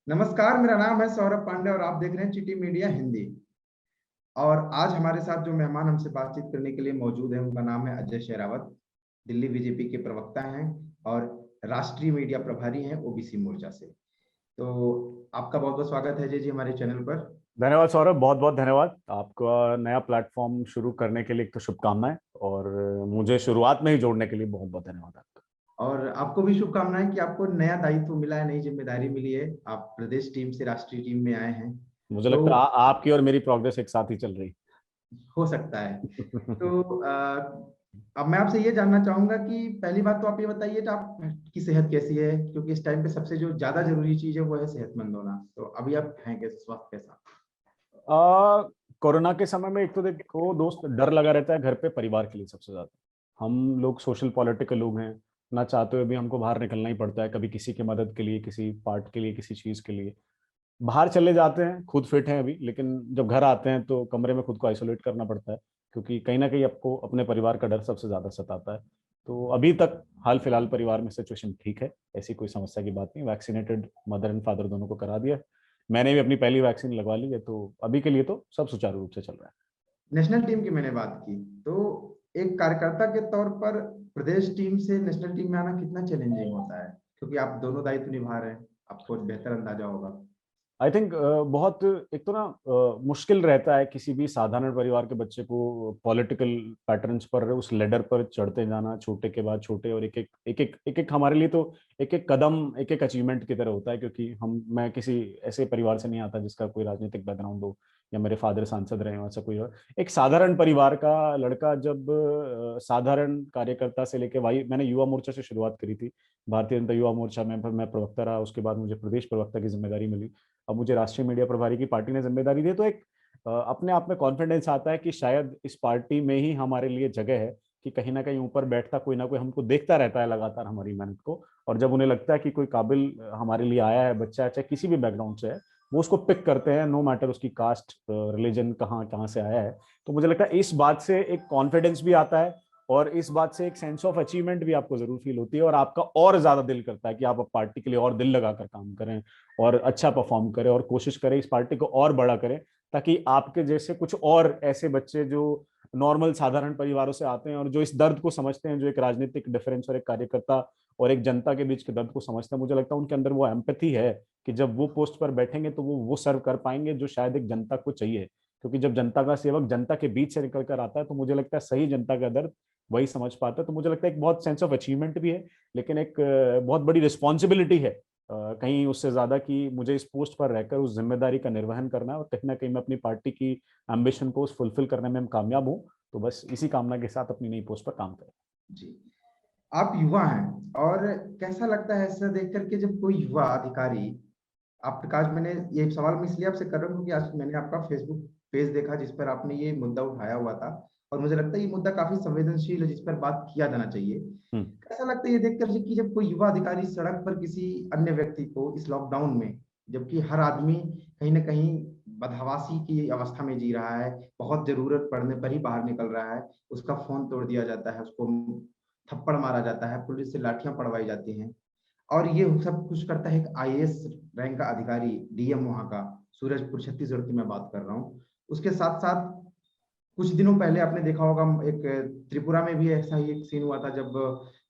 नमस्कार, मेरा नाम है सौरभ पांडे और आप देख रहे हैं चिटी मीडिया हिंदी। और आज हमारे साथ जो मेहमान हमसे बातचीत करने के लिए मौजूद हैं, उनका नाम है अजय शेरावत। दिल्ली बीजेपी के प्रवक्ता हैं और राष्ट्रीय मीडिया प्रभारी हैं ओबीसी मोर्चा से। तो आपका बहुत बहुत स्वागत है अजय जी हमारे चैनल पर। धन्यवाद सौरभ, बहुत बहुत धन्यवाद आपका नया प्लेटफॉर्म शुरू करने के लिए। एक तो शुभकामनाएं, और मुझे शुरुआत में ही जोड़ने के लिए बहुत बहुत धन्यवाद आपका। और आपको भी शुभकामनाएं कि आपको नया दायित्व मिला है, नई जिम्मेदारी मिली है। आप प्रदेश टीम से राष्ट्रीय टीम में आए हैं। मुझे तो लगता है आपकी और मेरी प्रोग्रेस एक साथ ही चल रही। हो सकता है। तो अब मैं आपसे ये जानना चाहूंगा कि पहली बात तो आप ये बताइए कि आपकी सेहत कैसी है, क्योंकि इस टाइम पे सबसे जो ज्यादा जरूरी चीज है वो है सेहतमंद होना। तो अभी आप हैं कैसे, स्वास्थ्य कैसा? आ, कोरोना के समय में एक तो देखो दोस्त, डर लगा रहता है घर पे परिवार के लिए सबसे ज्यादा। हम लोग सोशल पॉलिटिकल लोग हैं, ना चाहते हुए भी हमको बाहर निकलना ही पड़ता है, कभी किसी की मदद के लिए, किसी पार्ट के लिए, किसी चीज के लिए बाहर चले जाते हैं। खुद फिट हैं अभी, लेकिन जब घर आते हैं तो कमरे में खुद को आइसोलेट करना पड़ता है, क्योंकि कहीं ना कहीं आपको अपने परिवार का डर सबसे ज्यादा सताता है। तो अभी तक हाल फिलहाल परिवार में सिचुएशन ठीक है, ऐसी कोई समस्या की बात नहीं। वैक्सीनेटेड मदर एंड फादर दोनों को करा दिया है। मैंने भी अपनी पहली वैक्सीन लगवा ली है, तो अभी के लिए तो सब सुचारू रूप से चल रहा है। नेशनल टीम की मैंने बात की, तो एक कार्यकर्ता के तौर पर प्रदेश टीम से नेशनल टीम में आना कितना चैलेंजिंग होता है, क्योंकि आप दोनों दायित्व निभा रहे हैं, आपको बेहतर अंदाजा होगा। आई थिंक बहुत एक तो ना मुश्किल रहता है किसी भी साधारण परिवार के बच्चे को पॉलिटिकल पैटर्न्स पर उस लेडर पर चढ़ते जाना, छोटे के बाद छोटे, और एक एक हमारे लिए तो एक एक कदम एक एक अचीवमेंट की तरह होता है, क्योंकि मैं किसी ऐसे परिवार से नहीं आता जिसका कोई राजनीतिक बैकग्राउंड हो, या मेरे फादर सांसद रहे हो, ऐसा कोई हो। एक साधारण परिवार का लड़का जब साधारण कार्यकर्ता से लेके, भाई मैंने युवा मोर्चा से शुरुआत करी थी, भारतीय जनता युवा मोर्चा में मैं प्रवक्ता रहा, उसके बाद मुझे प्रदेश प्रवक्ता की जिम्मेदारी मिली, अब मुझे राष्ट्रीय मीडिया प्रभारी की पार्टी ने जिम्मेदारी दी। तो एक अपने आप में कॉन्फिडेंस आता है कि शायद इस पार्टी में ही हमारे लिए जगह है, कि कहीं ना कहीं ऊपर बैठता कोई ना कोई हमको देखता रहता है लगातार हमारी मेहनत को, और जब उन्हें लगता है कि कोई काबिल हमारे लिए आया है बच्चा, चाहे किसी भी बैकग्राउंड से है, वो उसको पिक करते हैं, नो मैटर उसकी कास्ट रिलीजन कहाँ कहाँ से आया है। तो मुझे लगता है इस बात से एक कॉन्फिडेंस भी आता है, और इस बात से एक सेंस ऑफ अचीवमेंट भी आपको जरूर फील होती है, और आपका और ज्यादा दिल करता है कि आप पार्टी के लिए और दिल लगाकर काम करें, और अच्छा परफॉर्म करें, और कोशिश करें इस पार्टी को और बड़ा करें, ताकि आपके जैसे कुछ और ऐसे बच्चे जो नॉर्मल साधारण परिवारों से आते हैं और जो इस दर्द को समझते हैं, जो एक राजनीतिक डिफरेंस और एक कार्यकर्ता और एक जनता के बीच के दर्द को समझते हैं, मुझे लगता है उनके अंदर वो एम्पैथी है कि जब वो पोस्ट पर बैठेंगे तो वो सर्व कर पाएंगे जो शायद एक जनता को चाहिए। क्योंकि जब जनता का सेवक जनता के बीच से निकल कर आता है, तो मुझे लगता है सही जनता का दर्द वही समझ पाता है। तो मुझे लगता है एक बहुत सेंस ऑफ अचीवमेंट भी है, लेकिन एक बहुत बड़ी रिस्पॉन्सिबिलिटी है, कहीं उससे ज्यादा, कि मुझे इस पोस्ट पर रहकर उस जिम्मेदारी का निर्वहन करना है, और कहीं ना कहीं मैं अपनी पार्टी की एम्बिशन को फुलफिल करने में कामयाब हूँ। तो बस इसी कामना के साथ अपनी नई पोस्ट पर काम करें। जी, आप युवा हैं और कैसा लगता है ऐसा देख करके जब कोई युवा अधिकारी, आप प्रकाश, मैंने ये सवाल मैं इसलिए आपसे कर रहा हूँ क्योंकि आज मैंने आपका फेसबुक पेज देखा जिस पर आपने ये मुद्दा उठाया हुआ था, और मुझे लगता है ये मुद्दा काफी संवेदनशील है जिस पर बात किया जाना चाहिए। हम्म। कैसा लगता है ये देखकर कि जब कोई युवा अधिकारी सड़क पर किसी अन्य व्यक्ति को इस लॉकडाउन में, जबकि हर आदमी कहीं ना कहीं बदहवासी की अवस्था में जी रहा है, बहुत जरूरत पड़ने पर ही बाहर निकल रहा है, उसका फोन तोड़ दिया जाता है, उसको थप्पड़ मारा जाता है, पुलिस से लाठियां पड़वाई जाती हैं, और ये सब कुछ करता है एक आईएएस रैंक का अधिकारी, डीएम वहां का, सूरजपुर छत्तीसगढ़ की मैं बात कर रहा हूँ। उसके साथ साथ कुछ दिनों पहले आपने देखा होगा, एक त्रिपुरा में भी ऐसा ही एक सीन हुआ था जब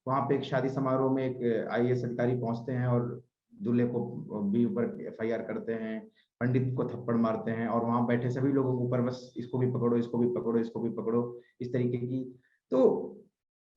वहां पे एक शादी समारोह में एक आईएएस अधिकारी पहुंचते हैं और दूल्हे को भी ऊपर एफआईआर करते हैं, पंडित को थप्पड़ मारते हैं, और वहां बैठे सभी लोगों के ऊपर बस इसको भी पकड़ो, इसको भी पकड़ो, इसको भी पकड़ो, इस तरीके की। तो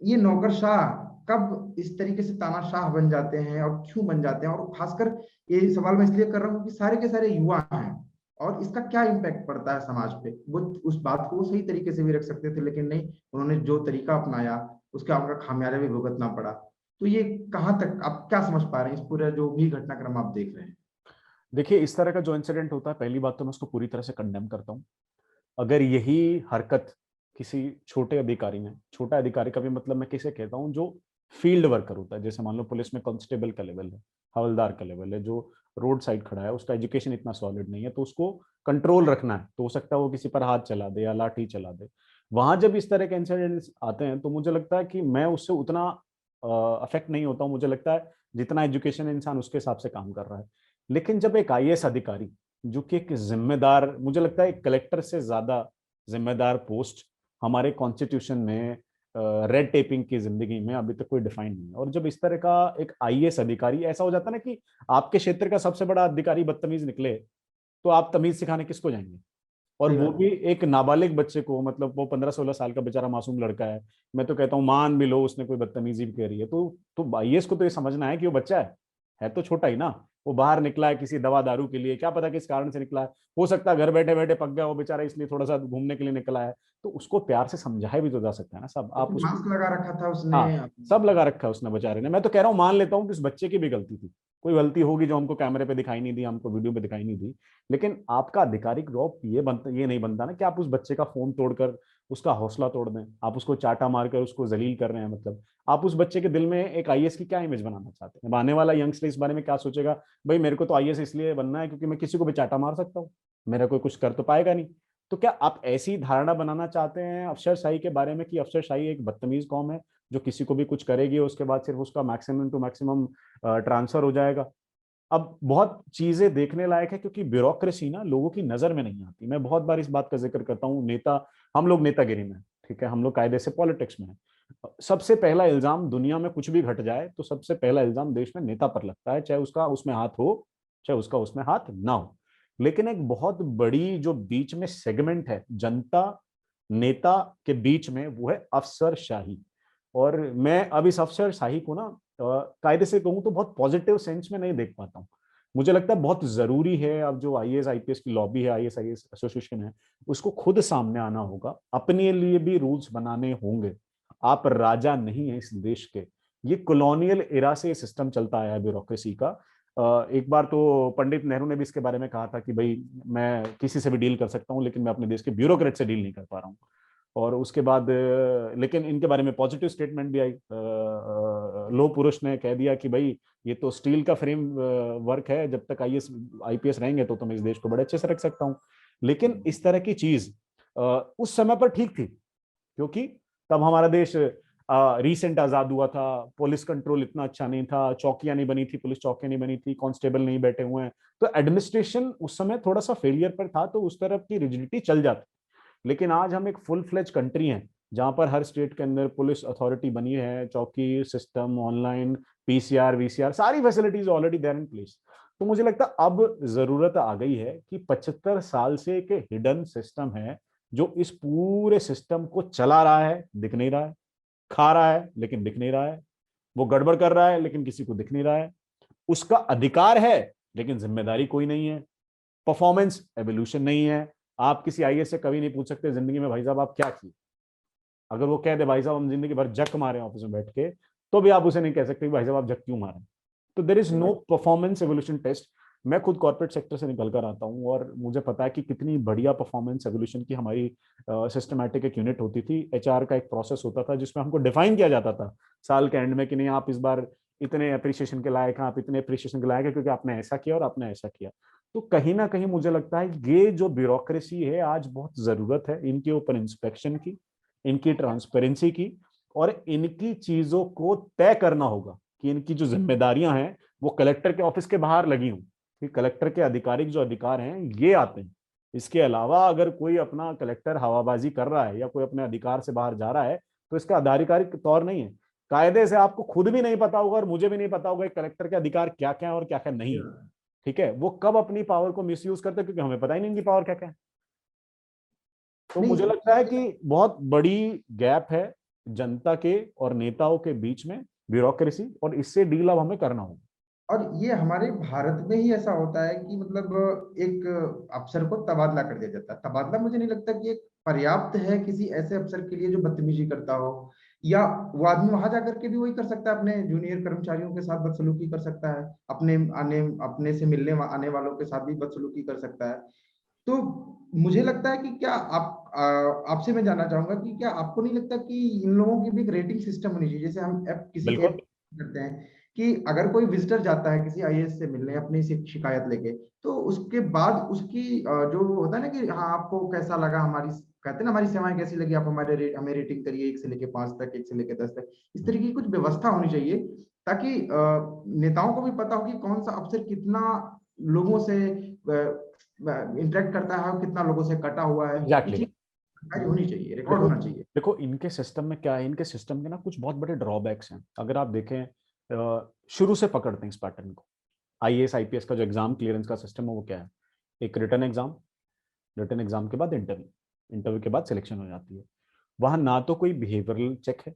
ये नौकरशाह कब इस तरीके से तानाशाह बन जाते हैं और क्यों बन जाते हैं? और खासकर ये सवाल मैं इसलिए कर रहा हूँ कि सारे के सारे युवा हैं, और इसका क्या इम्पैक्ट पड़ता है समाज पे। वो उस बात को वो सही तरीके से भी रख सकते थे, लेकिन नहीं, उन्होंने जो तरीका अपनाया उसका उनका खामियाजा भी भुगतना पड़ा। तो ये कहाँ तक आप क्या समझ पा रहे हैं, इस पूरा जो भी घटनाक्रम आप देख रहे हैं? देखिए, इस तरह का जो इंसिडेंट होता है, पहली बात तो मैं उसको पूरी तरह से कंडेम करता हूँ। अगर यही हरकत किसी छोटे अधिकारी ने, छोटा अधिकारी का भी मतलब मैं किसे कहता हूँ, जो फील्ड वर्कर होता है, जैसे मान लो पुलिस में कांस्टेबल का लेवल है, हवलदार का लेवल है, जो रोड साइड खड़ा है, उसका एजुकेशन इतना सॉलिड नहीं है, तो उसको कंट्रोल रखना है, तो हो सकता है वो किसी पर हाथ चला दे या लाठी चला दे। वहां जब इस तरह के इंसिडेंट्स आते हैं, तो मुझे लगता है कि मैं उससे उतना अफेक्ट नहीं होता हूँ। मुझे लगता है जितना एजुकेशन इंसान उसके हिसाब से काम कर रहा है, लेकिन जब एक आईएएस अधिकारी, जो कि एक जिम्मेदार, मुझे लगता है एक कलेक्टर से ज्यादा जिम्मेदार पोस्ट हमारे कॉन्स्टिट्यूशन में रेड टेपिंग की जिंदगी में अभी तक कोई डिफाइन नहीं है, और जब इस तरह का एक आईएएस अधिकारी, ऐसा हो जाता है ना कि आपके क्षेत्र का सबसे बड़ा अधिकारी बदतमीज निकले, तो आप तमीज सिखाने किसको जाएंगे? और सही वो बात। भी एक नाबालिग बच्चे को, मतलब वो 15-16 साल का बेचारा मासूम लड़का है। मैं तो कहता हूँ मान भी लो उसने कोई बदतमीजी भी करी है, तो आईएएस को तो ये समझना है कि वो बच्चा है तो छोटा ही ना। वो बाहर निकला है किसी दवा दारू के लिए, क्या पता किस कारण से निकला है, हो सकता है घर बैठे बैठे पक गया वो बेचारा, इसलिए थोड़ा सा घूमने के लिए निकला है। तो उसको प्यार से समझाया भी तो जा सकता है ना सब, तो आप फिर उसको। मास्क लगा रखा था उसने। हाँ, सब लगा रखा है उसने बेचारे ने। मैं तो कह रहा हूँ मान लेता हूँ कि उस बच्चे की भी गलती थी, कोई गलती होगी जो हमको कैमरे पे दिखाई नहीं दी, हमको वीडियो पे दिखाई नहीं दी। लेकिन आपका आधिकारिक रौब ये नहीं बनता ना कि आप उस बच्चे का फोन तोड़कर उसका हौसला तोड़ दें, आप उसको चाटा मारकर उसको जलील कर रहे हैं। मतलब आप उस बच्चे के दिल में एक आईएएस की क्या इमेज बनाना चाहते हैं? अब आने वाला यंगस्टर इस बारे में क्या सोचेगा? भाई मेरे को तो आईएएस इसलिए बनना है क्योंकि मैं किसी को भी चाटा मार सकता हूँ, मेरा कोई कुछ कर तो पाएगा नहीं। तो क्या आप ऐसी धारणा बनाना चाहते हैं अफसरशाही के बारे में कि अफसरशाही एक बदतमीज कौम है जो किसी को भी कुछ करेगी, उसके बाद सिर्फ उसका मैक्सिमम टू मैक्सिमम ट्रांसफर हो जाएगा? अब बहुत चीजें देखने लायक है, क्योंकि ब्यूरोक्रेसी ना लोगों की नजर में नहीं आती। मैं बहुत बार इस बात का जिक्र करता हूँ, नेता, हम लोग नेतागिरी में हैं, ठीक है, हम लोग कायदे से पॉलिटिक्स में हैं। सबसे पहला इल्जाम दुनिया में कुछ भी घट जाए तो सबसे पहला इल्जाम देश में नेता पर लगता है, चाहे उसका उसमें हाथ हो, चाहे उसका उसमें हाथ ना हो। लेकिन एक बहुत बड़ी जो बीच में सेगमेंट है जनता नेता के बीच में, वो है अफसरशाही। और मैं अब इस अफसरशाही को ना कायदे से कहूं तो बहुत पॉजिटिव सेंस में नहीं देख पाता हूँ। मुझे लगता है बहुत जरूरी है, अब जो आईएएस आईपीएस की लॉबी है, आईएएस आईएएस एसोसिएशन है, उसको खुद सामने आना होगा, अपने लिए भी रूल्स बनाने होंगे। आप राजा नहीं है इस देश के। ये कॉलोनियल एरा से सिस्टम चलता आया है ब्यूरोक्रेसी का। एक बार तो पंडित नेहरू ने भी इसके बारे में कहा था कि भाई मैं किसी से भी डील कर सकता हूँ, लेकिन मैं अपने देश के ब्यूरोक्रेट से डील नहीं कर पा रहा हूँ। और उसके बाद लेकिन इनके बारे में पॉजिटिव स्टेटमेंट भी आई। लो पुरुष ने कह दिया कि भाई ये तो स्टील का फ्रेम वर्क है, जब तक आईएएस आईपीएस रहेंगे तो मैं इस देश को बड़े अच्छे से रख सकता हूँ। लेकिन इस तरह की चीज उस समय पर ठीक थी, क्योंकि तब हमारा देश रिसेंट आजाद हुआ था, पुलिस कंट्रोल इतना अच्छा नहीं था, चौकियां नहीं बनी थी, पुलिस चौकियां नहीं बनी थी, कांस्टेबल नहीं बैठे हुए हैं, तो एडमिनिस्ट्रेशन उस समय थोड़ा सा फेलियर पर था, तो उस तरफ की रिजिडिटी चल जाती। लेकिन आज हम एक फुल फ्लेज कंट्री हैं, जहां पर हर स्टेट के अंदर पुलिस अथॉरिटी बनी है, चौकी सिस्टम, ऑनलाइन पीसीआर वीसीआर, सारी facilities already there in place. तो मुझे लगता है अब जरूरत आ गई है कि 75 साल से एक हिडन सिस्टम है जो इस पूरे सिस्टम को चला रहा है, दिख नहीं रहा है, खा रहा है लेकिन दिख नहीं रहा है, वो गड़बड़ कर रहा है लेकिन किसी को दिख नहीं रहा है, उसका अधिकार है लेकिन जिम्मेदारी कोई नहीं है, परफॉर्मेंस एवोल्यूशन नहीं है। आप किसी आईएएस से कभी नहीं पूछ सकते जिंदगी में भाई साहब आप क्या किए। अगर वो कह दे भाई साहब हम जिंदगी भर जक मारे ऑफिस में बैठ के, तो भी आप उसे नहीं कह सकते भाई साहब आप जक क्यों मारे। तो there is no performance evolution test. मैं खुद कॉर्पोरेट सेक्टर से निकल कर आता हूँ और मुझे पता है कि कितनी बढ़िया परफॉर्मेंस एवोल्यूशन की हमारी सिस्टमैटिक एक यूनिट होती थी। एचआर का एक प्रोसेस होता था जिसमें हमको डिफाइन किया जाता था साल के एंड में कि नहीं आप इस बार इतने अप्रिसिएशन के लायक हैं, आप इतने अप्रिसिएशन के लायक हैं क्योंकि आपने ऐसा किया और आपने ऐसा किया। तो कहीं ना कहीं मुझे लगता है ये जो ब्यूरोक्रेसी है आज बहुत जरूरत है इनके ऊपर इंस्पेक्शन की, इनकी ट्रांसपेरेंसी की, और इनकी चीजों को तय करना होगा कि इनकी जो जिम्मेदारियां हैं वो कलेक्टर के ऑफिस के बाहर लगी हूं, कि कलेक्टर के आधिकारिक जो अधिकार हैं ये आते हैं। इसके अलावा अगर कोई अपना कलेक्टर हवाबाजी कर रहा है या कोई अपने अधिकार से बाहर जा रहा है तो इसका आधिकारिक तौर नहीं है। कायदे से आपको खुद भी नहीं पता होगा और मुझे भी नहीं पता होगा कलेक्टर के अधिकार क्या क्या है और क्या क्या नहीं है। ठीक है, वो कब अपनी पावर को मिसयूज करते हैं क्योंकि हमें पता ही नहीं इनकी पावर क्या क्या है। तो नहीं, मुझे लगता है कि बहुत बड़ी गैप है जनता के और नेताओं के बीच में, ब्यूरोक्रेसी, और इससे डील अब हमें करना होगा। और ये हमारे भारत में ही ऐसा होता है कि मतलब एक अफसर को तबादला कर दिया जाता है। तबादला मुझे नहीं लगता कि एक पर्याप्त है किसी ऐसे अफसर के लिए जो बदतमीजी करता हो, या वो आदमी वहां जाकर के भी वही कर सकता है, अपने जूनियर कर्मचारियों के साथ बदसलूकी कर सकता है, अपने से मिलने आने वालों के साथ भी बदसलूकी कर सकता है। तो मुझे लगता है कि क्या आपसे मैं जानना चाहूंगा कि क्या आपको नहीं लगता कि इन लोगों की भी एक रेटिंग सिस्टम होनी चाहिए, जैसे हम ऐप किसी बिल्कुल। ऐप करते हैं कि अगर कोई विजिटर जाता है किसी आईएएस से मिलने अपनी शिकायत लेके, तो उसके बाद उसकी जो होता है ना कि हाँ आपको कैसा लगा हमारी, कहते हैं ना हमारी सेवाएं कैसी लगी, आप हमें रेटिंग करिए 1 से लेके 5 तक, 1 से लेके 10 तक। इस तरीके की कुछ व्यवस्था होनी चाहिए ताकि नेताओं को भी पता हो कि कौन सा अफसर कितना लोगों से इंटरेक्ट करता है, कितना लोगों से कटा हुआ है, एग्जैक्टली। ये जानकारी होनी चाहिए, रिकॉर्ड देखो होना चाहिए। देखो इनके सिस्टम में क्या है, इनके सिस्टम के ना कुछ बहुत बड़े ड्रॉबैक्स हैं। अगर आप देखें शुरू से पकड़ते हैं इस पैटर्न को, आईएएस आईपीएस का जो एग्जाम क्लियरेंस का सिस्टम है वो क्या है, एक रिटर्न एग्जाम, रिटर्न एग्जाम के बाद इंटरव्यू, इंटरव्यू के बाद सिलेक्शन हो जाती है। वहां ना तो कोई बिहेवियरल चेक है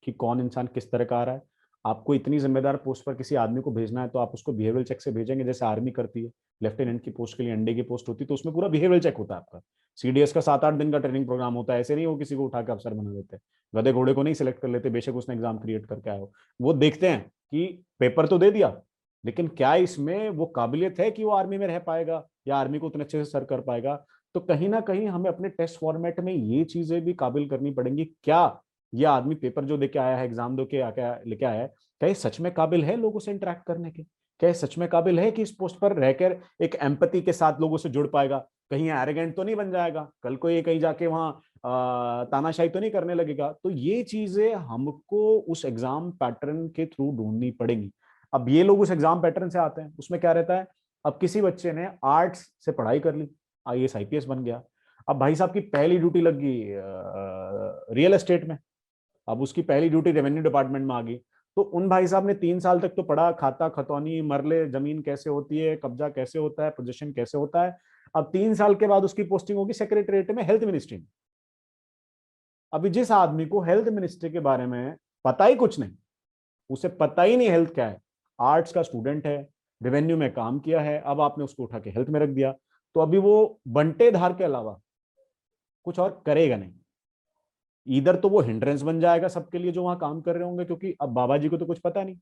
कि कौन इंसान किस तरह का आ रहा है। आपको इतनी जिम्मेदार पोस्ट पर किसी आदमी को भेजना है तो आप उसको बिहेवियरल चेक से भेजेंगे, जैसे आर्मी करती है। लेफ्टिनेंट की पोस्ट के लिए एनडी की पोस्ट होती है तो उसमें पूरा बिहेवियरल चेक होता है आपका। सीडीएस का 7-8 दिन का ट्रेनिंग प्रोग्राम होता है, ऐसे नहीं वो किसी को उठा के अफसर बना देते। गधे घोड़े को नहीं सिलेक्ट कर लेते, बेशक उसने एग्जाम क्रिएट करके आया हो। वो देखते हैं कि पेपर तो दे दिया, लेकिन क्या इसमें वो काबिलियत है कि वो आर्मी में रह पाएगा या आर्मी को उतने अच्छे से सर्व कर पाएगा। तो कहीं ना कहीं हमें अपने टेस्ट फॉर्मेट में ये चीजें भी काबिल करनी पड़ेंगी। क्या ये आदमी पेपर जो देके आया है, एग्जाम दो के आके लेके आया है, क्या ये सच में काबिल है लोगों से इंटरेक्ट करने के? क्या ये सच में काबिल है कि इस पोस्ट पर रहकर एक एम्पैथी के साथ लोगों से जुड़ पाएगा? कहीं एरोगेंट तो नहीं बन जाएगा कल को, ये कहीं जाके वहां तानाशाही तो नहीं करने लगेगा? तो ये चीजें हमको उस एग्जाम पैटर्न के थ्रू ढूंढनी पड़ेगी। अब ये लोग उस एग्जाम पैटर्न से आते हैं, उसमें क्या रहता है, अब किसी बच्चे ने आर्ट्स से पढ़ाई कर ली, आईएएस आईपीएस बन गया। अब भाई साहब की पहली ड्यूटी लग गई रियल एस्टेट में, अब उसकी पहली ड्यूटी रेवेन्यू डिपार्टमेंट में आ गई। तो उन भाई साहब ने 3 साल तक तो पढ़ा, खाता खतौनी मरले, जमीन कैसे होती है, कब्जा कैसे होता है, पोजीशन कैसे होता है। अब 3 साल के बाद उसकी पोस्टिंग होगी सेक्रेटरीट में, हेल्थ मिनिस्ट्री में। अभी जिस आदमी को हेल्थ मिनिस्ट्री के बारे में पता ही कुछ नहीं, उसे पता ही नहीं हेल्थ क्या है, आर्ट्स का स्टूडेंट है, रेवेन्यू में काम किया है, अब आपने उसको उठा के हेल्थ में रख दिया, तो अभी वो बंटेधार के अलावा कुछ और करेगा नहीं। इधर तो वो हिंड्रेंस बन जाएगा सबके लिए जो वहां काम कर रहे होंगे, क्योंकि अब बाबा जी को तो कुछ पता नहीं,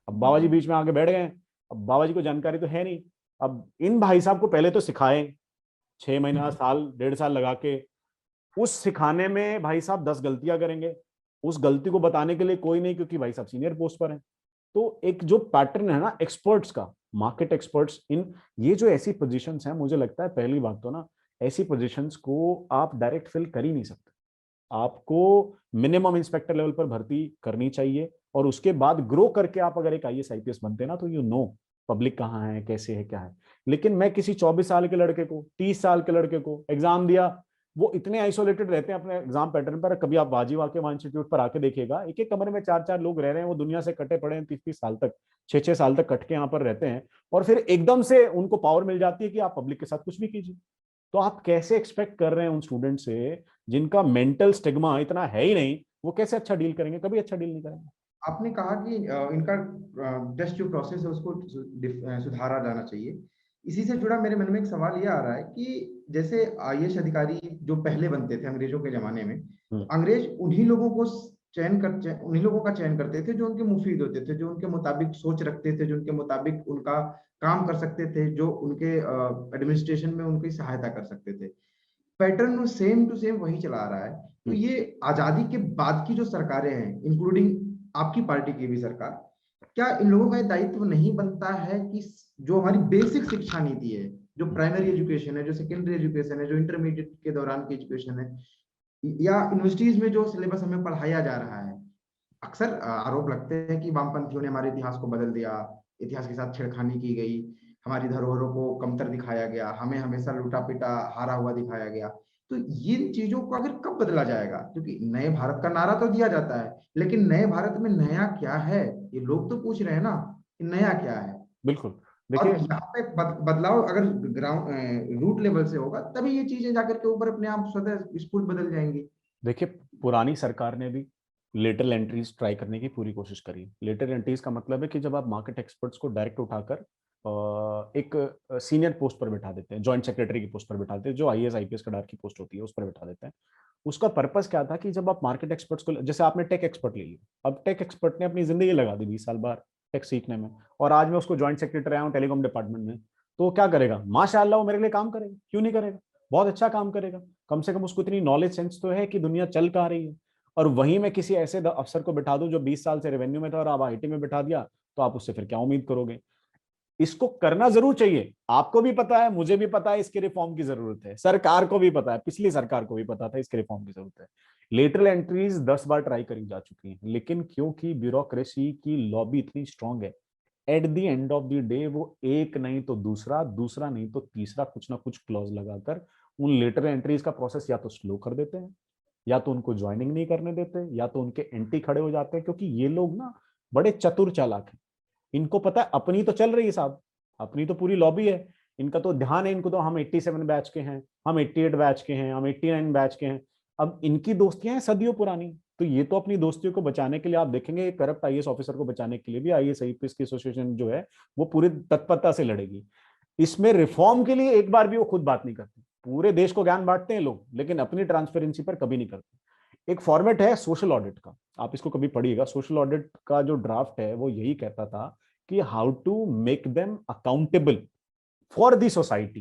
अब बाबा जी बीच में आके बैठ गए, अब बाबा जी को जानकारी तो है नहीं। अब इन भाई साहब को पहले तो सिखाए 6 महीना साल 1.5 साल लगा के, उस सिखाने में भाई साहब 10 गलतियां करेंगे, उस गलती को बताने के लिए कोई नहीं, क्योंकि भाई साहब सीनियर पोस्ट पर हैं। तो एक जो पैटर्न है ना एक्सपर्ट्स का, मार्केट एक्सपर्ट्स इन ये जो ऐसी पोजीशंस हैं, मुझे लगता है पहली बात तो ना ऐसी पोजीशंस को आप डायरेक्ट फिल कर ही नहीं सकते। आपको मिनिमम इंस्पेक्टर लेवल पर भर्ती करनी चाहिए, और उसके बाद ग्रो करके आप अगर एक आईएएस आईपीएस बनते हैं ना, तो यू नो पब्लिक कहाँ है, कैसे है, क्या है। लेकिन मैं किसी 24 साल के लड़के को, 30 साल के लड़के को एग्जाम दिया, वो इतने आइसोलेटेड रहते हैं अपने एग्जाम पैटर्न पर। कभी आप वाजी वाके वहां इंस्टीट्यूट पर आके देखिएगा, एक एक कमरे में 4-4 लोग रह रहे हैं, वो दुनिया से कटे पड़े हैं, 30-30 साल तक, 6-6 साल तक कट के यहाँ पर रहते हैं, और फिर एकदम से उनको पावर मिल जाती है कि आप पब्लिक के साथ कुछ भी कीजिए। तो आप कैसे एक्सपेक्ट कर रहे हैं उन स्टूडेंट से जिनका मेंटल स्टिग्मा इतना है ही नहीं, वो कैसे अच्छा डील करेंगे? कभी अच्छा डील नहीं करेंगे। आपने कहा कि इनका टेस्ट जो प्रोसेस है उसको सुधारा जाना चाहिए। इसी से जुड़ा मेरे मन में एक सवाल ये आ रहा है कि जैसे आईएएस अधिकारी जो पहले बनते थे अंग्रेजों के जमाने में, अंग्रेज उन्हीं लोगों को उन्हीं लोगों का चयन करते थे जो उनके मुफीद होते थे, जो उनके मुताबिक सोच रखते थे, जो उनके मुताबिक उनका काम कर सकते थे, जो उनके एडमिनिस्ट्रेशन में उनकी सहायता कर सकते थे। पैटर्न सेम टू सेम वही चला आ रहा है। तो ये आजादी के बाद की जो सरकारें हैं, इंक्लूडिंग आपकी पार्टी की भी सरकार, क्या इन लोगों का दायित्व नहीं बनता है कि जो हमारी बेसिक शिक्षा नीति है, जो प्राइमरी एजुकेशन है, जो सेकेंडरी एजुकेशन है, जो इंटरमीडिएट के दौरान की एजुकेशन है, या यूनिवर्सिटीज में जो सिलेबस हमें पढ़ाया जा रहा है, अक्सर आरोप लगते हैं कि वामपंथियों ने हमारे इतिहास को बदल दिया, इतिहास के साथ छेड़खानी की गई, हमारी धरोहरों को कमतर दिखाया गया, हमें हमेशा लूटा पिटा हारा हुआ दिखाया गया। तो ये चीजों को आखिर कब बदला जाएगा? क्योंकि नए भारत का नारा तो दिया जाता है, लेकिन नए भारत में नया क्या है, ये लोग तो पूछ रहे हैं ना कि नया क्या है। बिल्कुल। और देखिए यहाँ पे बदलाव अगर ग्राउंड रूट लेवल से होगा, तभी ये चीजें जाकर के ऊपर अपने आप स्वतः स्फूर्त बदल जाएंगी। देखिए पुरानी सरकार ने भी लेटरल एंट्रीज ट्राई करने की पूरी कोशिश करी। लेटरल एंट्रीज का मतलब है कि जब आप मार्केट एक्सपर्ट्स को डायरेक्ट उठाकर एक सीनियर पोस्ट पर बैठा देते हैं, जॉइंट सेक्रेटरी की पोस्ट पर बैठा देते हैं, जो आईएएस आईपीएस का डायरेक्ट की पोस्ट होती है उस पर बैठा देते हैं। उसका पर्पस क्या था कि जब आप मार्केट एक्सपर्ट्स को, जैसे आपने टेक एक्सपर्ट ले लिया, अब टेक एक्सपर्ट ने अपनी जिंदगी लगा दी 20 साल बाहर टेक सीखने में, और आज मैं उसको जॉइंट सेक्रेटरी आया हूँ टेलीकॉम डिपार्टमेंट में, तो क्या करेगा? माशाअल्लाह वो मेरे लिए काम करेगा, क्यों नहीं करेगा? बहुत अच्छा काम करेगा। कम से कम उसको इतनी नॉलेज सेंस तो है कि दुनिया चल कहाँ रही है। और वहीं मैं किसी ऐसे अफसर को बैठा दूं जो 20 साल से रेवेन्यू में था और आप आईटी में बैठा दिया, तो आप उससे फिर क्या उम्मीद करोगे? इसको करना जरूर चाहिए, आपको भी पता है, मुझे भी पता है इसके रिफॉर्म की जरूरत है, सरकार को भी पता है, पिछली सरकार को भी पता था इसके रिफॉर्म की जरूरत है। लेटरल एंट्रीज 10 बार ट्राई करी जा चुकी हैं, लेकिन क्योंकि ब्यूरोक्रेसी की लॉबी इतनी स्ट्रांग है, at the end of the day वो एक नहीं तो दूसरा, दूसरा नहीं तो तीसरा कुछ ना कुछ क्लॉज लगाकर उन लेटर एंट्रीज का प्रोसेस या तो स्लो कर देते हैं, या तो उनको ज्वाइनिंग नहीं करने देते, या तो उनके एंटी खड़े हो जाते हैं। क्योंकि ये लोग ना बड़े चतुर चालाक हैं। इनको पता है अपनी तो चल रही है साहब, अपनी तो पूरी लॉबी है, इनका तो ध्यान है, इनको तो हम 87 बैच के हैं, हम 88 बैच के हैं, हम 89 बैच के हैं। अब इनकी दोस्तियां हैं सदियों पुरानी, तो ये तो अपनी दोस्तियों को बचाने के लिए, आप देखेंगे करप्ट आईएएस ऑफिसर को बचाने के लिए भी आईएएस आईपीएस की एसोसिएशन जो है वो पूरी तत्परता से लड़ेगी। इसमें रिफॉर्म के लिए एक बार भी वो खुद बात नहीं करते। पूरे देश को ज्ञान बांटते हैं लोग, लेकिन अपनी ट्रांसपेरेंसी पर कभी नहीं करते। एक फॉर्मेट है सोशल ऑडिट का, आप इसको कभी पढ़िएगा। सोशल ऑडिट का जो ड्राफ्ट है वो यही कहता था कि how to make them accountable for the society.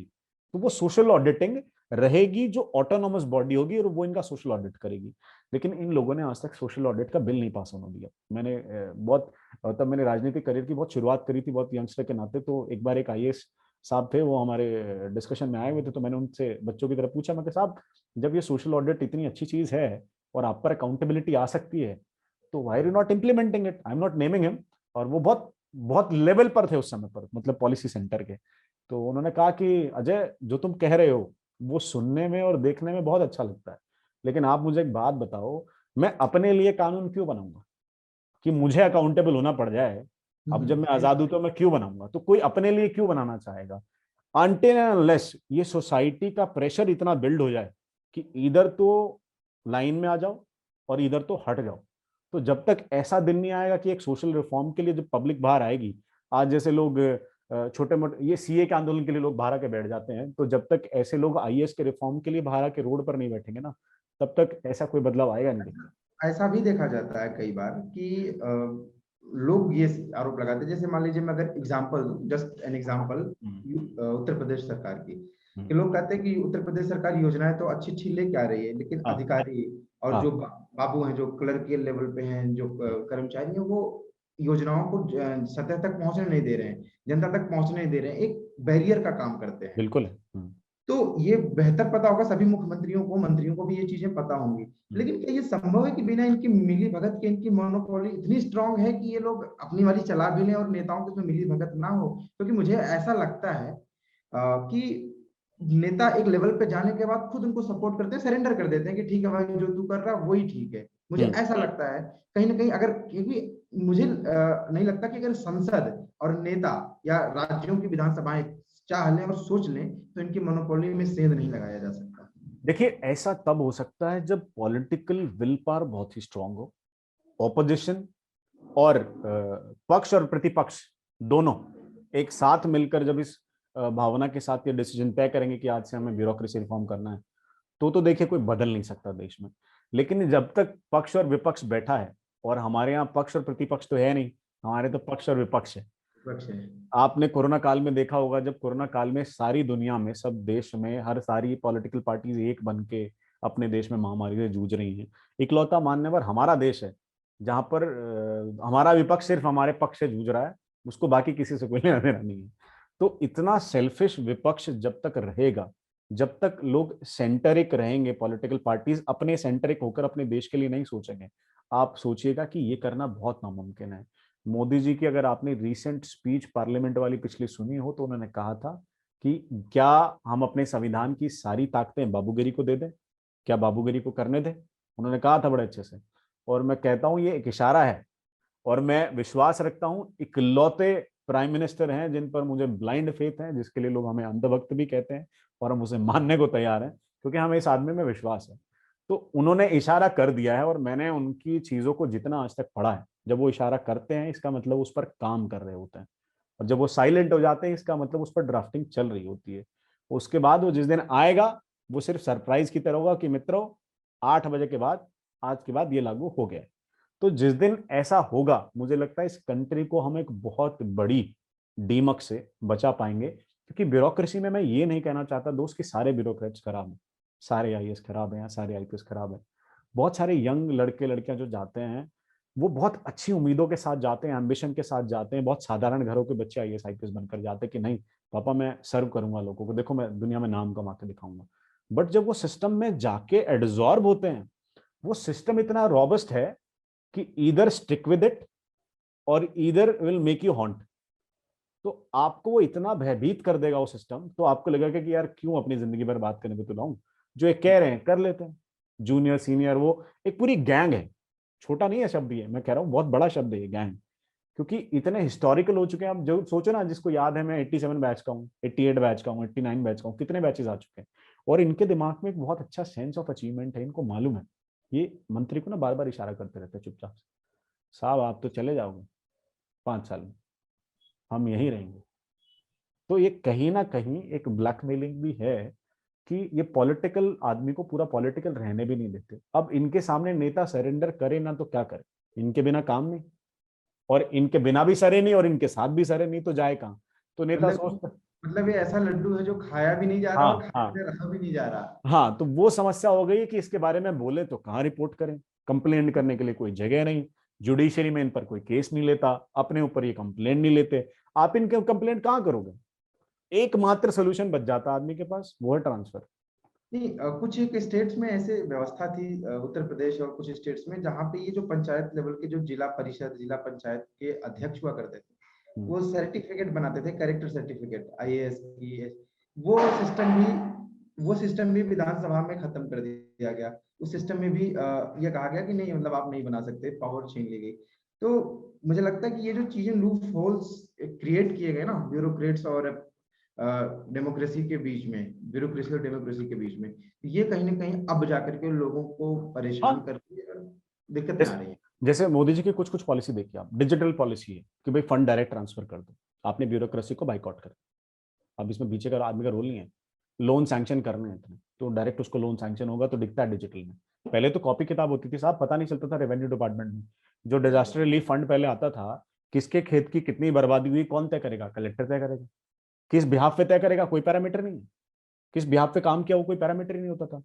तो वो सोशल ऑडिटिंग रहेगी, जो ऑटोनॉमस बॉडी होगी और वो इनका सोशल ऑडिट करेगी। लेकिन इन लोगों ने आज तक सोशल ऑडिट का बिल नहीं पास होने दिया। मैंने बहुत, तब मैंने राजनीतिक करियर की बहुत शुरुआत करी थी, बहुत यंगस्टर के नाते। तो एक बार एक आईएएस साहब थे, वो हमारे डिस्कशन में आए हुए थे, तो मैंने उनसे बच्चों की तरह पूछा, मैं साहब जब ये सोशल ऑडिट इतनी अच्छी चीज है और आप पर अकाउंटेबिलिटी आ सकती है, तो why are you not implementing it? I am not naming him. और वो बहुत बहुत लेवल पर थे उस समय पर, मतलब पॉलिसी सेंटर के। तो उन्होंने कहा कि अजय, जो तुम कह रहे हो वो सुनने में और देखने में बहुत अच्छा लगता है, लेकिन आप मुझे एक बात बताओ, मैं अपने लिए कानून क्यों बनाऊंगा कि मुझे अकाउंटेबल होना पड़ जाए? अब जब मैं आजाद हूं तो मैं क्यों बनाऊंगा? तो कोई अपने लिए क्यों बनाना चाहेगा? अनटिल एंड अनलेस ये सोसाइटी का प्रेशर इतना बिल्ड हो जाए कि इधर तो लाइन में आ जाओ और इधर तो हट जाओ। तो जब तक ऐसा दिन नहीं आएगा कि एक सोशल रिफॉर्म के लिए जब पब्लिक बाहर आएगी, आज जैसे लोग छोटे मोटे ये सीए के आंदोलन के लिए लोग बाहर आके बैठ जाते हैं, तो जब तक ऐसे लोग आईएएस के रिफॉर्म के लिए बाहर आके रोड पर नहीं बैठेंगे ना, तब तक ऐसा कोई बदलाव आएगा नहीं। ऐसा भी देखा जाता है कई बार कि लोग ये आरोप लगाते हैं, जैसे मान लीजिए मैं अगर एग्जांपल दूं, just an example, Uttar Pradesh सरकार की, कि लोग कहते हैं कि उत्तर प्रदेश सरकार योजनाएं तो अच्छी अच्छी लेके आ रही है, लेकिन हाँ अधिकारी और हाँ जो बाबू हैं, जो क्लर्कियल लेवल पे हैं, जो कर्मचारी हैं, वो योजनाओं को सतह तक पहुंचने नहीं दे रहे हैं, जनता तक पहुंचने नहीं दे रहे हैं, एक बैरियर का काम करते हैं। बिल्कुल है। तो ये बेहतर पता होगा सभी मुख्यमंत्रियों को, मंत्रियों को भी ये चीजें पता होंगी, लेकिन क्या ये संभव है कि बिना इनकी मिली भगत के, इनकी मोनोपोली इतनी स्ट्रांग है कि ये लोग अपनी वाली चला भी लें और नेताओं के उसमें मिली भगत ना हो? क्योंकि मुझे ऐसा लगता है कि नेता एक लेवल पे जाने के बाद खुद उनको सपोर्ट करते हैं, सरेंडर कर देते हैं कि ठीक है भाई, जो तू कर रहा है वही ठीक है। मुझे ऐसा लगता है कहीं ना कहीं, अगर, क्योंकि मुझे नहीं लगता कि अगर संसद और नेता या राज्यों की विधानसभाएं चाह लें और सोच लें तो इनकी मोनोपोली में सेंध नहीं लगाया जा सकता। देखिए, ऐसा तब हो सकता है जब पॉलिटिकल विल पावर बहुत ही स्ट्रांग हो, ऑपोजिशन और पक्ष और प्रतिपक्ष दोनों एक साथ मिलकर जब इस भावना के साथ ये डिसीजन तय करेंगे कि आज से हमें ब्यूरोक्रेसी रिफॉर्म करना है, तो देखिए कोई बदल नहीं सकता देश में। लेकिन जब तक पक्ष और विपक्ष बैठा है, और हमारे यहाँ पक्ष और प्रतिपक्ष तो है नहीं, हमारे तो पक्ष और विपक्ष है। आपने कोरोना काल में देखा होगा, जब कोरोना काल में सारी दुनिया में, सब देश में, हर सारी पॉलिटिकल पार्टीज एक बन के अपने देश में महामारी से जूझ रही हैं। इकलौता मान्यवर हमारा देश है जहां पर हमारा विपक्ष सिर्फ हमारे पक्ष से जूझ रहा है, उसको बाकी किसी से कोई लेना देना नहीं है। तो इतना सेल्फिश विपक्ष जब तक रहेगा, जब तक लोग सेंटरिक रहेंगे, पॉलिटिकल पार्टीज अपने सेंटरिक होकर अपने देश के लिए नहीं सोचेंगे, आप सोचिएगा कि ये करना बहुत नामुमकिन है। मोदी जी की अगर आपने रिसेंट स्पीच पार्लियामेंट वाली पिछली सुनी हो, तो उन्होंने कहा था कि क्या हम अपने संविधान की सारी ताकतें बाबूगिरी को दे दें, क्या बाबूगिरी को करने दें? उन्होंने कहा था बड़े अच्छे से। और मैं कहता हूं ये एक इशारा है, और मैं विश्वास रखता हूं इकलौते प्राइम मिनिस्टर हैं जिन पर मुझे ब्लाइंड फेथ है, जिसके लिए लोग हमें अंधभक्त भी कहते हैं, और हम उसे मानने को तैयार हैं क्योंकि हमें इस आदमी में विश्वास है। तो उन्होंने इशारा कर दिया है, और मैंने उनकी चीजों को जितना आज तक पढ़ा है, जब वो इशारा करते हैं इसका मतलब उस पर काम कर रहे होते हैं, और जब वो साइलेंट हो जाते हैं इसका मतलब उस पर ड्राफ्टिंग चल रही होती है। उसके बाद वो जिस दिन आएगा वो सिर्फ सरप्राइज की तरह होगा कि मित्रों 8 बजे के बाद, आज के बाद ये लागू हो गया। तो जिस दिन ऐसा होगा, मुझे लगता है इस कंट्री को हम एक बहुत बड़ी डीमक से बचा पाएंगे। क्योंकि ब्यूरोक्रेसी में मैं ये नहीं कहना चाहता दोस्त कि सारे ब्यूरोक्रेट्स खराब हैं, सारे आईएएस खराब हैं या सारे आईपीएस खराब हैं। बहुत सारे यंग लड़के लड़कियां जो जाते हैं वो बहुत अच्छी उम्मीदों के साथ जाते हैं, एम्बिशन के साथ जाते हैं। बहुत साधारण घरों के बच्चे आईएएस आईपीएस बनकर जाते हैं कि नहीं पापा मैं सर्व करूंगा लोगों को, देखो मैं दुनिया में नाम कमा के दिखाऊंगा। बट जब वो सिस्टम में जाके एड्सॉर्ब होते हैं, वो सिस्टम इतना रॉबस्ट है कि ईदर स्टिक विद इट और either will make you haunt. तो आपको वो इतना भयभीत कर देगा वो सिस्टम, तो आपको लगेगा कि यार क्यों अपनी जिंदगी बर्बाद करने पे तुलाऊं, जो ये कह रहे हैं कर लेते हैं। जूनियर सीनियर, वो एक पूरी गैंग है, छोटा नहीं है शब्द, ये मैं कह रहा हूँ बहुत बड़ा शब्द है ये गैंग, क्योंकि इतने हिस्टोरिकल हो चुके हैं। आप जो सोचो ना, जिसको याद है मैं 87 बैच का हूँ, 88 बैच का हूँ, 89 बैच का हूँ, कितने बैचेस आ चुके हैं, और इनके दिमाग में एक बहुत अच्छा सेंस ऑफ अचीवमेंट है, इनको मालूम है। ये मंत्री को ना बार बार इशारा करते रहते हैं चुपचाप से, साहब आप तो चले जाओगे 5 साल में, हम यहीं रहेंगे। तो ये कहीं ना कहीं एक ब्लैकमेलिंग भी है, कि ये पॉलिटिकल आदमी को पूरा पॉलिटिकल रहने भी नहीं देते। अब इनके सामने नेता सरेंडर करे ना तो क्या करे, इनके बिना काम नहीं, और इनके बिना भी सरे नहीं, और इनके साथ भी सरे नहीं, तो जाए कहाँ। तो नेता मतलब सोचता, मतलब ये ऐसा लड्डू है जो खाया भी नहीं जा रहा और हाँ खाने हाँ में रहा भी नहीं जा रहा। हाँ, तो वो समस्या हो गई कि इसके बारे में बोले तो कहाँ रिपोर्ट करें, कंप्लेंट करने के लिए कोई जगह नहीं, जुडिशरी में इन पर कोई केस नहीं लेता, अपने ऊपर ये कंप्लेंट नहीं लेते, आप इनके कंप्लेंट कहाँ करोगे। एकमात्र सोल्यूशन बच जाता आदमी के पास, वो है ट्रांसफर। नहीं, कुछ एक स्टेट्स में ऐसे व्यवस्था थी, उत्तर प्रदेश और कुछ स्टेट्स में, जहाँ पे ये जो पंचायत लेवल के जो जिला परिषद जिला पंचायत के अध्यक्ष हुआ करते थे, वो सर्टिफिकेट बनाते थे, कैरेक्टर सर्टिफिकेट, आईएएस की। वो सिस्टम भी वो सिस्टम भी विधानसभा में खत्म कर दिया गया। उस सिस्टम में भी ये कहा गया कि नहीं, मतलब आप नहीं बना सकते, पावर छीन ली गई। तो मुझे लगता है कि ये जो चीजें लूप होल्स क्रिएट किए गए ना ब्यूरोक्रेट्स और डेमोक्रेसी के बीच में, ब्यूरोक्रेसी और डेमोक्रेसी के बीच में, ये कहीं ना कहीं अब जाकर के लोगों को परेशान हाँ, करके दिक्कतें आ जैसे रही हैं। जैसे मोदी जी की कुछ कुछ पॉलिसी देखिए आप, डिजिटल पॉलिसी है कि भाई फंड डायरेक्ट ट्रांसफर कर दो, आपने ब्यूरोक्रेसी को बाइकआउट कर, अब इसमें पीछे का आदमी का रोल नहीं है। लोन सैंक्शन करने हैं इतने, तो डायरेक्ट उसको लोन सैंक्शन होगा तो दिखता है डिजिटल में। पहले तो कॉपी किताब होती थी साहब, पता नहीं चलता था रेवेन्यू डिपार्टमेंट में। जो डिजास्टर रिलीफ फंड पहले आता था, किसके खेत की कितनी बर्बादी हुई कौन तय करेगा, कलेक्टर तय करेगा। किस बिहाफ पे तय करेगा, कोई पैरामीटर नहीं है। किस बिहाफ पे काम किया वो कोई पैरामीटर ही नहीं होता था।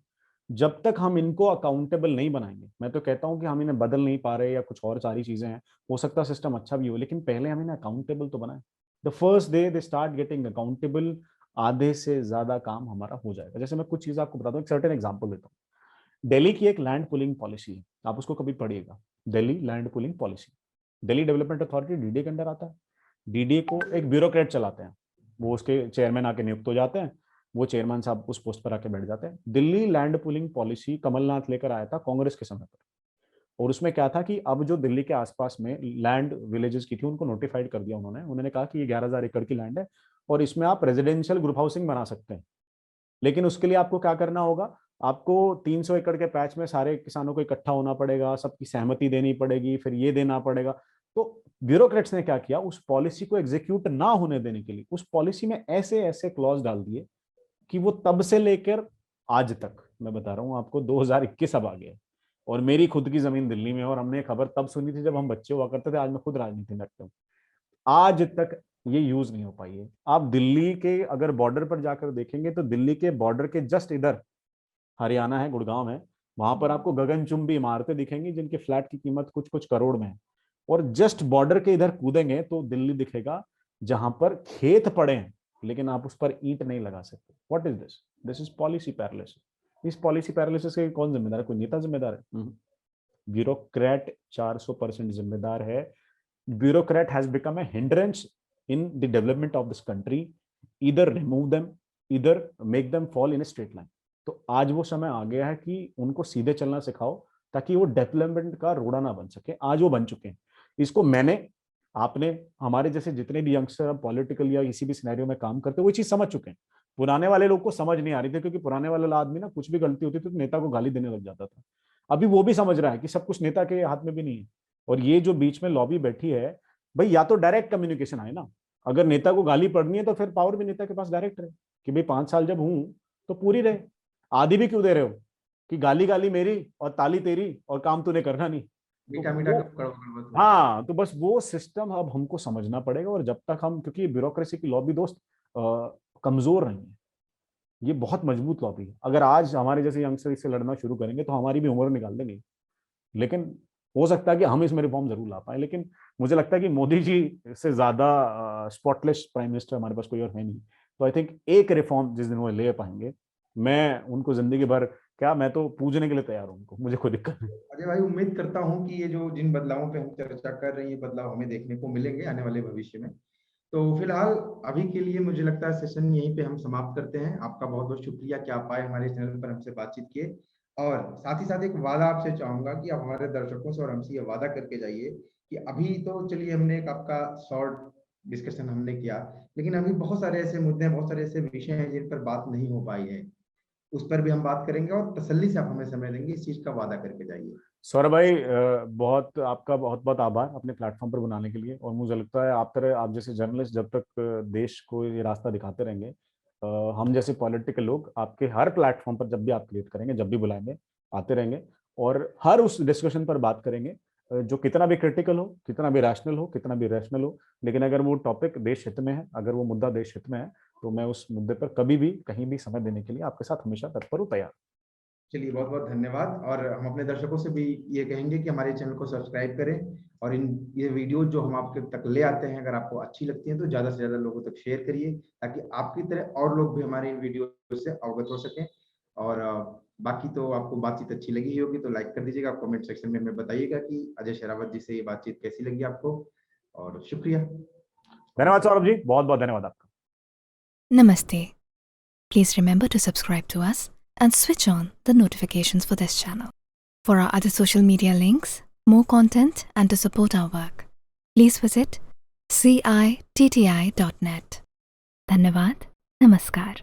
जब तक हम इनको अकाउंटेबल नहीं बनाएंगे, मैं तो कहता हूं कि हम इन्हें बदल नहीं पा रहे या कुछ और सारी चीजें हैं, हो सकता है सिस्टम अच्छा भी हो, लेकिन पहले हम इन्हें अकाउंटेबल तो बनाए। The first day they start getting accountable, आधे से ज्यादा काम हमारा हो जाएगा। जैसे मैं कुछ चीज आपको बताता हूँ, एक सर्टेन एग्जांपल देता हूँ। दिल्ली की एक लैंड पुलिंग पॉलिसी है, आप उसको कभी पढ़िएगा, Delhi land pooling policy. Delhi development authority DDA के अंडर आता है। डीडीए को एक ब्यूरोक्रेट चलाते हैं, वो उसके चेयरमैन आके नियुक्त हो जाते हैं, वो चेयरमैन साहब उस पोस्ट पर आके बैठ जाते हैं। Delhi land pooling policy Kamal Nath लेकर आया था कांग्रेस के समय पर, और उसमें क्या था कि अब जो दिल्ली के आसपास में लैंड विलेजेस की थी उनको नोटिफाइड कर दिया उन्होंने। उन्होंने कहा कि ये 11,000 एकड़ की लैंड है और इसमें आप रेजिडेंशियल ग्रुप हाउसिंग बना सकते हैं, लेकिन उसके लिए आपको क्या करना होगा, आपको 300 एकड़ के पैच में सारे किसानों को इकट्ठा होना पड़ेगा, सबकी सहमति देनी पड़ेगी, फिर ये देना पड़ेगा। तो ब्यूरोक्रेट्स ने क्या किया, उस पॉलिसी को एग्जीक्यूट ना होने देने के लिए उस पॉलिसी में ऐसे ऐसे क्लॉज डाल दिए कि वो तब से लेकर आज तक, मैं बता रहा हूँ आपको, 2021 अब आ गया, और मेरी खुद की जमीन दिल्ली में है, और हमने खबर तब सुनी थी जब हम बच्चे हुआ करते थे, आज मैं खुद राजनीति में रखता हूँ, आज तक ये यूज नहीं हो पाई है। आप दिल्ली के अगर बॉर्डर पर जाकर देखेंगे तो दिल्ली के बॉर्डर के जस्ट इधर हरियाणा है, गुड़गांव है, वहां पर आपको गगनचुंबी इमारतें दिखेंगी जिनके फ्लैट की कीमत कुछ कुछ करोड़ में है। और जस्ट बॉर्डर के इधर कूदेंगे तो दिल्ली दिखेगा जहां पर खेत पड़े हैं लेकिन आप उस पर ईंट नहीं लगा सकते। What is this, this is policy paralysis. इस पॉलिसी पैरालिसिस के कौन जिम्मेदार है, कोई नेता जिम्मेदार है? ब्यूरोक्रेट 400% जिम्मेदार है। bureaucrat has become a hindrance in the development of this country. Either remove them, either make them fall in a straight line. तो आज वो समय आ गया है कि उनको सीधे चलना सिखाओ ताकि वो डेवलपमेंट का रोड़ा ना बन सके। आज वो बन चुके हैं। इसको मैंने, आपने, हमारे जैसे जितने भी यंगस्टर पॉलिटिकल या किसी भी सिनेरियो में काम करते हैं वो चीज समझ चुके हैं। पुराने वाले लोग को समझ नहीं आ रही थी, क्योंकि पुराने वाला आदमी ना कुछ भी गलती होती थी तो नेता को गाली देने लग जाता था। अभी वो भी समझ रहा है कि सब कुछ नेता के हाथ में भी नहीं है। और ये जो बीच में लॉबी बैठी है, भाई या तो डायरेक्ट कम्युनिकेशन आए ना, अगर नेता को गाली पड़नी है तो फिर पावर भी नेता के पास डायरेक्ट रहे, कि भाई 5 साल जब हूं तो पूरी रहे, आधी भी क्यों दे रहे हो, कि गाली गाली मेरी और ताली तेरी और काम तूने करना नहीं। तो मीठा मीठा वो, कड़वा कड़वा तुम्हारा। हाँ, तो बस वो सिस्टम अब हमको समझना पड़ेगा। और जब तक हम, क्योंकि ब्यूरोक्रेसी की लॉबी दोस्त कमजोर नहीं है, ये बहुत मजबूत लॉबी है। अगर आज हमारे जैसे यंगस्टर इससे लड़ना शुरू करेंगे तो हमारी भी उम्र निकाल देंगे। लेकिन हो सकता है कि हम इसमें रिफॉर्म जरूर ला पाए, लेकिन मुझे लगता है कि मोदी जी से ज्यादा स्पॉटलेस प्राइम मिनिस्टर हमारे पास कोई और है नहीं। तो आई थिंक एक रिफॉर्म जिस दिन वो ले पाएंगे, मैं उनको जिंदगी भर, क्या, मैं तो पूजने के लिए तैयार हूँ उनको, मुझे कोई दिक्कत नहीं। अजय भाई, उम्मीद करता हूँ कि ये जो जिन बदलावों पे हम चर्चा कर रहे हैं, ये बदलाव हमें देखने को मिलेंगे आने वाले भविष्य में। तो फिलहाल अभी के लिए मुझे लगता है सेशन यहीं पे हम समाप्त करते हैं। आपका बहुत बहुत शुक्रिया कि आप आए हमारे चैनल पर हमसे बातचीत किए, और साथ ही साथ एक वादा आपसे चाहूंगा कि आप हमारे दर्शकों से और हमसे ये वादा करके जाइए कि अभी तो चलिए हमने एक आपका शॉर्ट डिस्कशन हमने किया, लेकिन अभी बहुत सारे ऐसे मुद्दे हैं, बहुत सारे ऐसे विषय हैं जिन पर बात नहीं हो पाई है। उस पर भी हम बात करेंगे और तसल्ली से आप हमें समय देंगे, इस चीज का वादा करके जाइए। सौरभ भाई, बहुत आपका बहुत बहुत आभार अपने प्लेटफॉर्म पर बुलाने के लिए। और मुझे लगता है आप जैसे जर्नलिस्ट जब तक देश को ये रास्ता दिखाते रहेंगे, हम जैसे पॉलिटिकल लोग आपके हर प्लेटफॉर्म पर जब भी आप क्रिएट करेंगे, जब भी बुलाएंगे, आते रहेंगे और हर उस डिस्कशन पर बात करेंगे जो कितना भी क्रिटिकल हो, कितना भी रैशनल हो, कितना भी रैशनल हो। लेकिन अगर वो टॉपिक देश हित में है, अगर वो मुद्दा देश हित में है, तो मैं उस मुद्दे पर कभी भी कहीं भी समय देने के लिए आपके साथ हमेशा तत्पर हूँ, तैयार। चलिए बहुत बहुत धन्यवाद, और हम अपने दर्शकों से भी ये कहेंगे कि हमारे चैनल को सब्सक्राइब करें, और ये वीडियो जो हम आपके तक ले आते हैं, अगर आपको अच्छी लगती है तो ज़्यादा से ज़्यादा लोगों तक शेयर करिए, ताकि आपकी तरह और लोग भी हमारे इन वीडियो से अवगत हो सकें। और बाकी तो आपको बातचीत अच्छी लगी ही होगी तो लाइक कर दीजिएगा, कमेंट सेक्शन में हमें बताइएगा कि अजय शेरावत जी से ये बातचीत कैसी लगी आपको। और शुक्रिया। धन्यवाद सौरभ जी, बहुत बहुत धन्यवाद आपका। Namaste. Please remember to subscribe to us and switch on the notifications for this channel. For our other social media links, more content, and to support our work, please visit citti.net. Dhanyavad. Namaskar.